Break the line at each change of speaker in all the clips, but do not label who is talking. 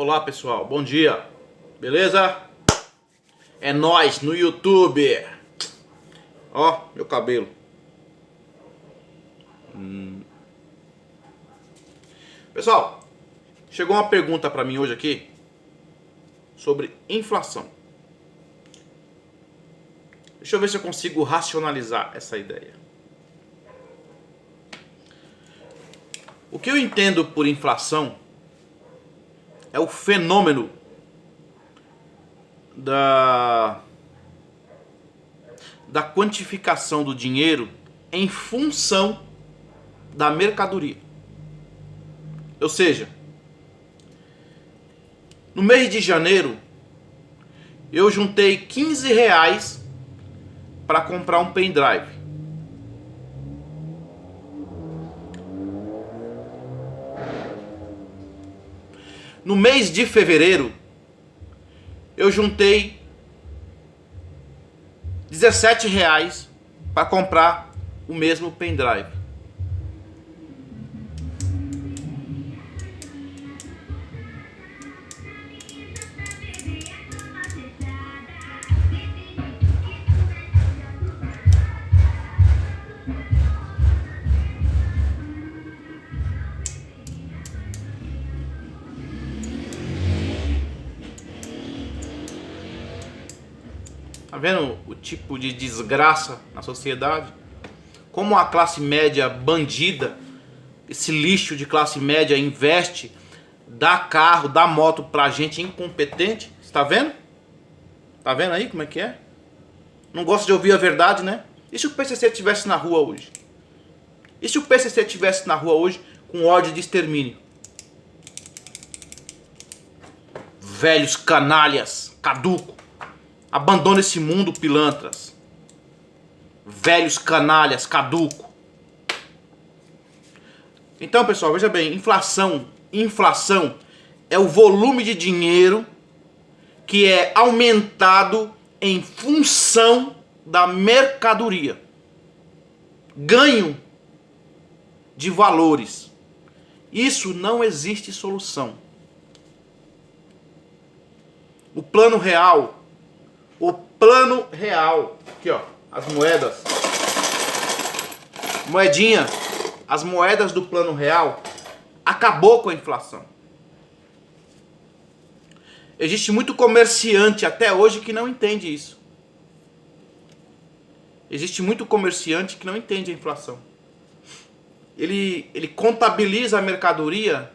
Olá pessoal, bom dia, beleza? É nóis no YouTube. Ó, meu cabelo. Pessoal, chegou uma pergunta pra mim hoje aqui sobre inflação. Deixa eu ver se eu consigo racionalizar essa ideia. O que eu entendo por inflação é o fenômeno da quantificação do dinheiro em função da mercadoria. Ou seja, no mês de janeiro eu juntei 15 reais para comprar um pendrive. No mês de fevereiro eu juntei 17 reais para comprar o mesmo pendrive. Tá vendo o tipo de desgraça na sociedade? Como a classe média bandida, esse lixo de classe média investe, dá carro, dá moto pra gente incompetente. Você tá vendo? Tá vendo aí como é que é? Não gosta de ouvir a verdade, né? E se o PCC estivesse na rua hoje? E se o PCC estivesse na rua hoje com ordem de extermínio? Velhos canalhas, caduco. Abandona esse mundo, pilantras. Velhos canalhas, caduco. Então, pessoal, veja bem, inflação é o volume de dinheiro que é aumentado em função da mercadoria. Ganho de valores. Isso não existe solução. O plano real, aqui ó, as moedas, moedinha, as moedas do plano real acabou com a inflação. Existe muito comerciante até hoje que não entende isso. Existe muito comerciante que não entende a inflação. Ele contabiliza a mercadoria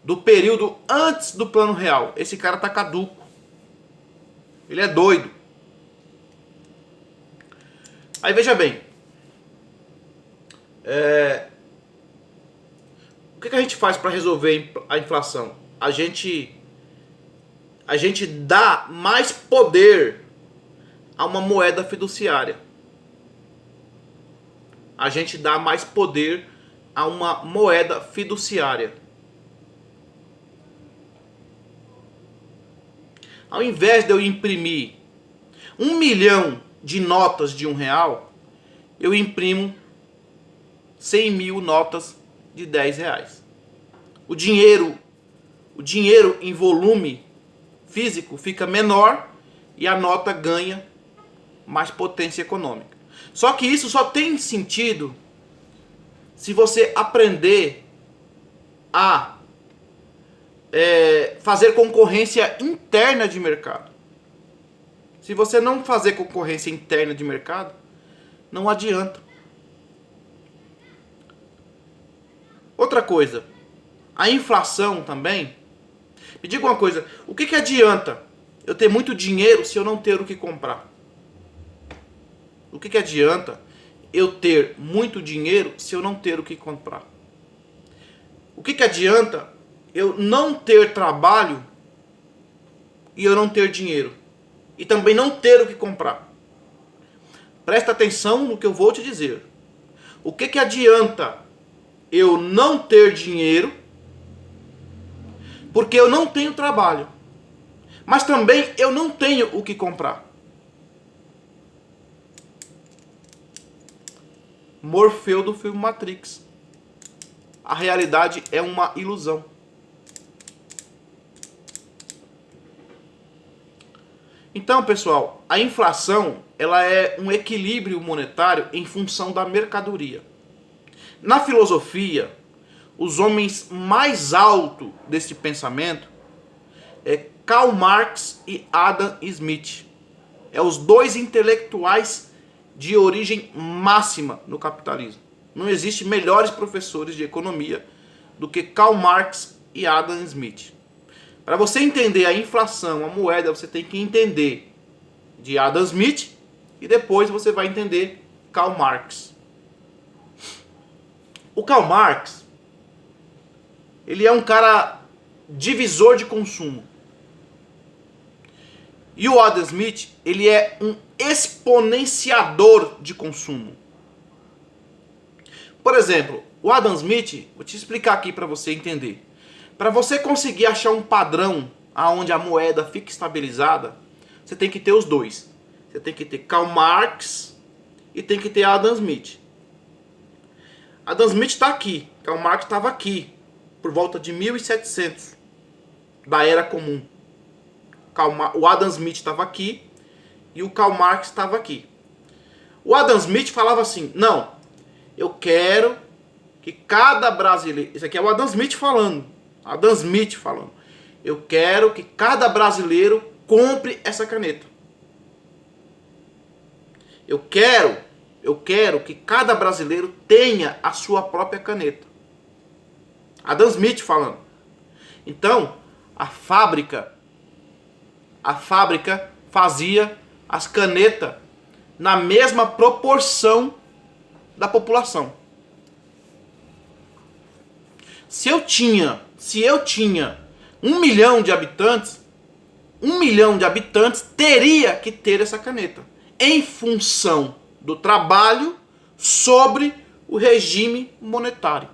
do período antes do plano real. Esse cara tá caduco. Ele é doido. Aí veja bem, o que a gente faz para resolver a inflação? A gente dá mais poder a uma moeda fiduciária. A gente dá mais poder a uma moeda fiduciária. Ao invés de eu imprimir 1 milhão de notas de R$1, eu imprimo 100 mil notas de R$10. O dinheiro em volume físico fica menor e a nota ganha mais potência econômica. Só que isso só tem sentido se você aprender a fazer concorrência interna de mercado. Se você não fazer concorrência interna de mercado, não adianta. Outra coisa, a inflação também. Me diga uma coisa, o que adianta eu ter muito dinheiro se eu não ter o que comprar? O que adianta eu ter muito dinheiro se eu não ter o que comprar? O que adianta eu não ter trabalho e eu não ter dinheiro? E também não ter o que comprar. Presta atenção no que eu vou te dizer. O que adianta eu não ter dinheiro porque eu não tenho trabalho, mas também eu não tenho o que comprar? Morfeu do filme Matrix. A realidade é uma ilusão. Então, pessoal, a inflação ela é um equilíbrio monetário em função da mercadoria. Na filosofia, os homens mais altos desse pensamento é Karl Marx e Adam Smith. É os dois intelectuais de origem máxima no capitalismo. Não existe melhores professores de economia do que Karl Marx e Adam Smith. Para você entender a inflação, a moeda, você tem que entender de Adam Smith e depois você vai entender Karl Marx. O Karl Marx, ele é um cara divisor de consumo. E o Adam Smith, ele é um exponenciador de consumo. Por exemplo, o Adam Smith, vou te explicar aqui para você entender. Para você conseguir achar um padrão aonde a moeda fica estabilizada, você tem que ter os dois. Você tem que ter Karl Marx e tem que ter Adam Smith. Adam Smith está aqui, Karl Marx estava aqui, por volta de 1700, da Era Comum. O Adam Smith estava aqui e o Karl Marx estava aqui. O Adam Smith falava assim, não, eu quero que cada brasileiro... Isso aqui é o Adam Smith falando. Adam Smith falando. Eu quero que cada brasileiro compre essa caneta. Eu quero que cada brasileiro tenha a sua própria caneta. Adam Smith falando. Então, a fábrica fazia as canetas na mesma proporção da população. Se eu tinha 1 milhão de habitantes, 1 milhão de habitantes teria que ter essa caneta, em função do trabalho sobre o regime monetário.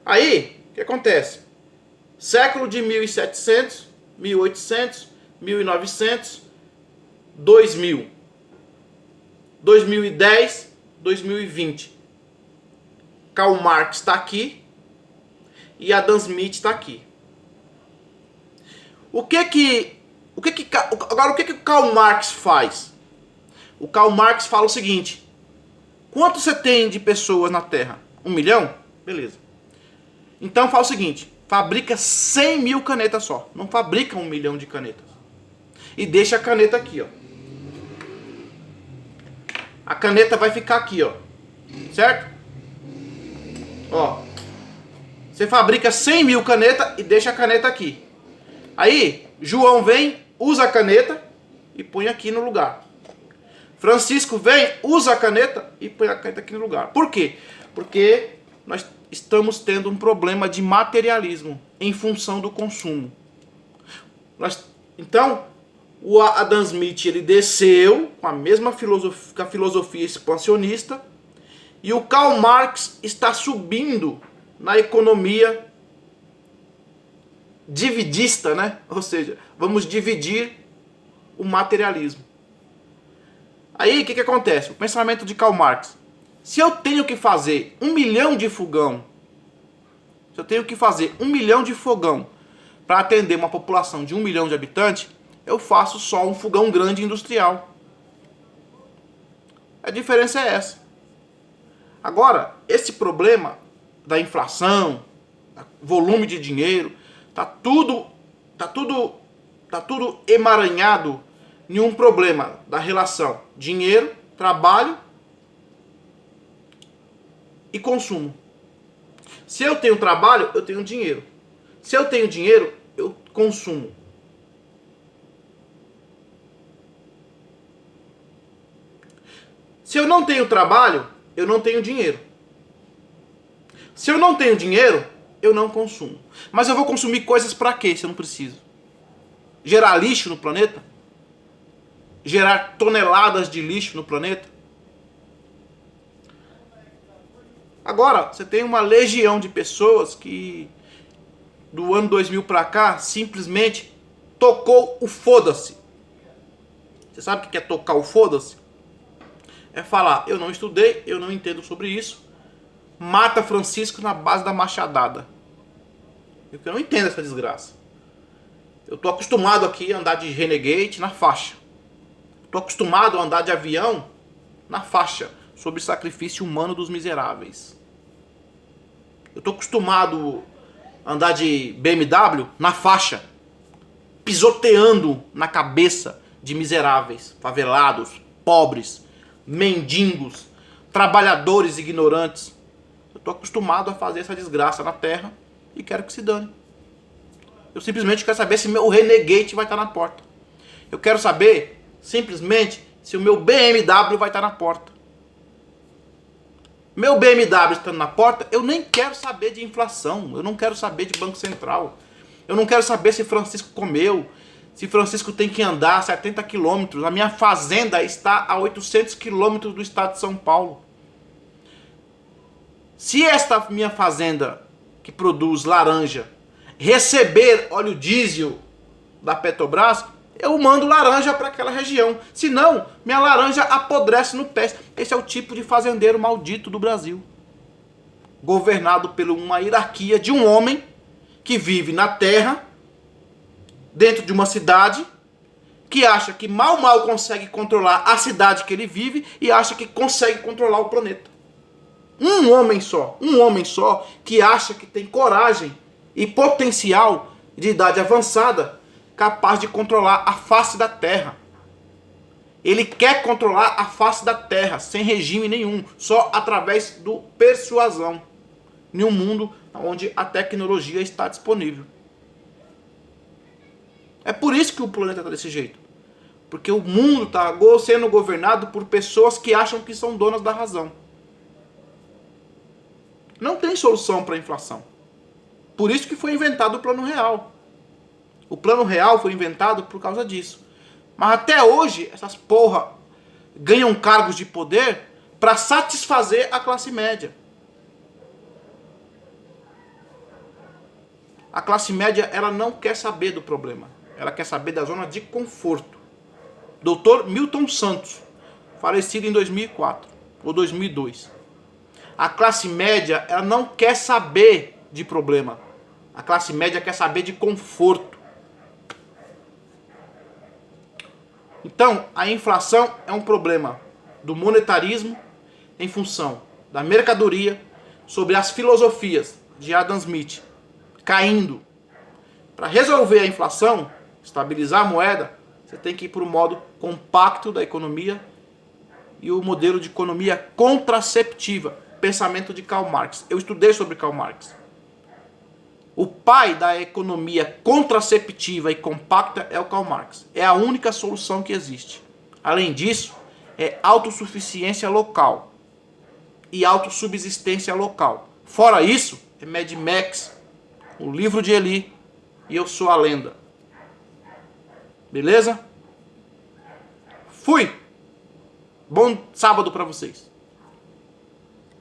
Aí, o que acontece? Século de 1700, 1800, 1900, 2000, 2010, 2020. Karl Marx está aqui e Adam Smith está aqui. Agora, o que o Karl Marx faz? O Karl Marx fala o seguinte: quanto você tem de pessoas na Terra? 1 milhão? Beleza. Então fala o seguinte: fabrica 100 mil canetas só. Não fabrica 1 milhão de canetas. E deixa a caneta aqui, ó. A caneta vai ficar aqui, ó. Certo? Ó. Você fabrica 100 mil canetas e deixa a caneta aqui. Aí, João vem, usa a caneta e põe aqui no lugar. Francisco vem, usa a caneta e põe a caneta aqui no lugar. Por quê? Porque nós estamos tendo um problema de materialismo em função do consumo. Então, o Adam Smith ele desceu com a mesma filosofia expansionista e o Karl Marx está subindo na economia dividista, né? Ou seja, vamos dividir o materialismo. Aí, o que acontece? O pensamento de Karl Marx. Se eu tenho que fazer 1 milhão de fogão, se eu tenho que fazer 1 milhão de fogão para atender uma população de 1 milhão de habitantes, eu faço só um fogão grande industrial. A diferença é essa. Agora, esse problema da inflação, volume de dinheiro, tá tudo emaranhado em um problema da relação dinheiro, trabalho e consumo. Se eu tenho trabalho, eu tenho dinheiro. Se eu tenho dinheiro, eu consumo. Se eu não tenho trabalho, eu não tenho dinheiro. Se eu não tenho dinheiro, eu não consumo. Mas eu vou consumir coisas para quê se eu não preciso? Gerar lixo no planeta? Gerar toneladas de lixo no planeta? Agora, você tem uma legião de pessoas que do ano 2000 para cá simplesmente tocou o foda-se. Você sabe o que é tocar o foda-se? É falar, eu não estudei, eu não entendo sobre isso. Mata Francisco na base da machadada. Eu não entendo essa desgraça. Eu tô acostumado aqui a andar de Renegade na faixa. Tô acostumado a andar de avião na faixa, sobre sacrifício humano dos miseráveis. Eu tô acostumado a andar de BMW na faixa, pisoteando na cabeça de miseráveis, favelados, pobres, mendigos, trabalhadores ignorantes. Eu tô acostumado a fazer essa desgraça na terra e quero que se dane. Eu simplesmente quero saber se meu Renegade vai estar na porta. Eu quero saber, simplesmente, se o meu BMW vai estar na porta. Meu BMW estando na porta, eu nem quero saber de inflação. Eu não quero saber de Banco Central. Eu não quero saber se Francisco comeu, se Francisco tem que andar 70 quilômetros. A minha fazenda está a 800 quilômetros do estado de São Paulo. Se esta minha fazenda, que produz laranja, receber óleo diesel da Petrobras, eu mando laranja para aquela região. Senão, minha laranja apodrece no pé. Esse é o tipo de fazendeiro maldito do Brasil. Governado por uma hierarquia de um homem que vive na terra, dentro de uma cidade, que acha que mal consegue controlar a cidade que ele vive e acha que consegue controlar o planeta. Um homem só que acha que tem coragem e potencial de idade avançada, capaz de controlar a face da terra. Ele quer controlar a face da terra sem regime nenhum, só através do persuasão, em um mundo onde a tecnologia está disponível. É por isso que o planeta está desse jeito. Porque o mundo está sendo governado por pessoas que acham que são donas da razão. Não tem solução para a inflação. Por isso que foi inventado o Plano Real. O Plano Real foi inventado por causa disso. Mas até hoje, essas porra ganham cargos de poder para satisfazer a classe média. A classe média, ela não quer saber do problema. Ela quer saber da zona de conforto. Dr. Milton Santos, falecido em 2004 ou 2002. A classe média, ela não quer saber de problema. A classe média quer saber de conforto. Então, a inflação é um problema do monetarismo em função da mercadoria sobre as filosofias de Adam Smith caindo. Para resolver a inflação, estabilizar a moeda, você tem que ir para o modo compacto da economia e o modelo de economia contraceptiva, pensamento de Karl Marx. Eu estudei sobre Karl Marx. O pai da economia contraceptiva e compacta é o Karl Marx. É a única solução que existe. Além disso, é autossuficiência local e autossubsistência local. Fora isso, é Mad Max, o livro de Eli e Eu Sou a Lenda. Beleza? Fui! Bom sábado para vocês.